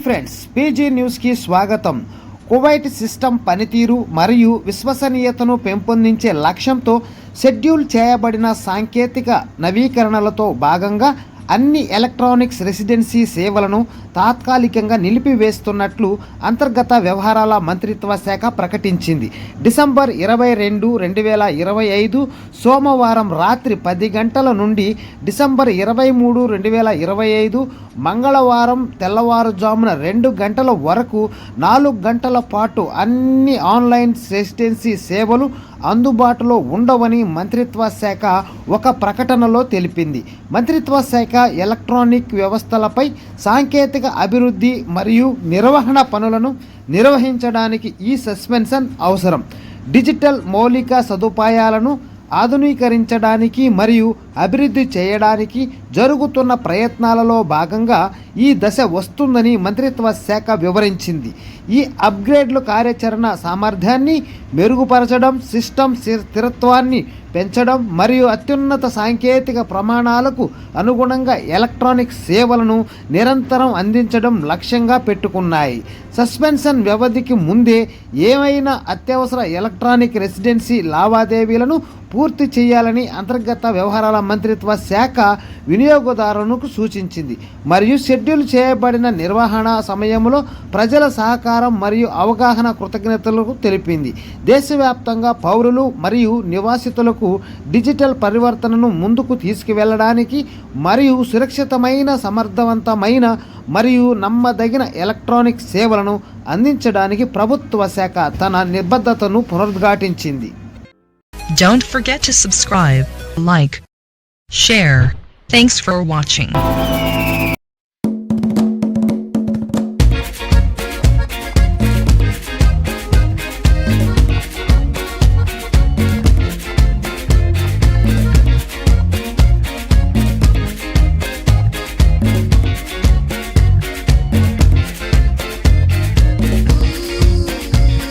Friends, PG న్యూస్కి స్వాగతం. Kuwait system పనితీరు మరియు విశ్వసనీయతను పెంపొందించే లక్ష్యంతో షెడ్యూల్ చేయబడిన సాంకేతిక నవీకరణలతో భాగంగా అన్ని ఎలక్ట్రానిక్స్ రెసిడెన్సీ సేవలను తాత్కాలికంగా నిలిపివేస్తున్నట్లు అంతర్గత వ్యవహారాల మంత్రిత్వ శాఖ ప్రకటించింది. డిసెంబర్ 22, 2025 సోమవారం రాత్రి 10 గంటల నుండి డిసెంబర్ 23, 2025 మంగళవారం తెల్లవారుజామున 2 గంటల వరకు 4 గంటల పాటు అన్ని ఆన్లైన్ రెసిడెన్సీ సేవలు అందుబాటులో ఉండవని మంత్రిత్వ శాఖ ఒక ప్రకటనలో తెలిపింది. మంత్రిత్వ శాఖ ఎలక్ట్రానిక్ వ్యవస్థలపై సాంకేతిక అభివృద్ధి మరియు నిర్వహణ పనులను నిర్వహించడానికి ఈ సస్పెన్షన్ అవసరం. డిజిటల్ మౌలిక సదుపాయాలను ఆధునీకరించడానికి మరియు అభివృద్ధి చేయడానికి జరుగుతున్న ప్రయత్నాలలో భాగంగా ఈ దశ వస్తుందని మంత్రిత్వ శాఖ వివరించింది. ఈ అప్గ్రేడ్లు కార్యాచరణ సామర్థ్యాన్ని మెరుగుపరచడం, సిస్టమ్ స్థిరత్వాన్ని పెంచడం మరియు అత్యున్నత సాంకేతిక ప్రమాణాలకు అనుగుణంగా ఎలక్ట్రానిక్ సేవలను నిరంతరం అందించడం లక్ష్యంగా పెట్టుకున్నాయి. సస్పెన్షన్ వ్యవధికి ముందే ఏమైనా అత్యవసర ఎలక్ట్రానిక్ రెసిడెన్సీ లావాదేవీలను పూర్తి చేయాలని అంతర్గత వ్యవహారాల మంత్రిత్వ శాఖ వినియోగదారులకు సూచించింది మరియు షెడ్యూల్ చేయబడిన నిర్వహణ సమయంలో ప్రజల సహకారం మరియు అవగాహన కృతజ్ఞతలకు తెలిపింది. దేశవ్యాప్తంగా పౌరులు మరియు నివాసితులకు డిజిటల్ పరివర్తనను ముందుకు తీసుకువెళ్ళడానికి మరియు సురక్షితమైన, సమర్థవంతమైన మరియు నమ్మదగిన ఎలక్ట్రానిక్ సేవలను అందించడానికి ప్రభుత్వ శాఖ తన నిబద్ధతను పునరుద్ఘాటించింది. Don't forget to subscribe, like, share. Thanks for watching.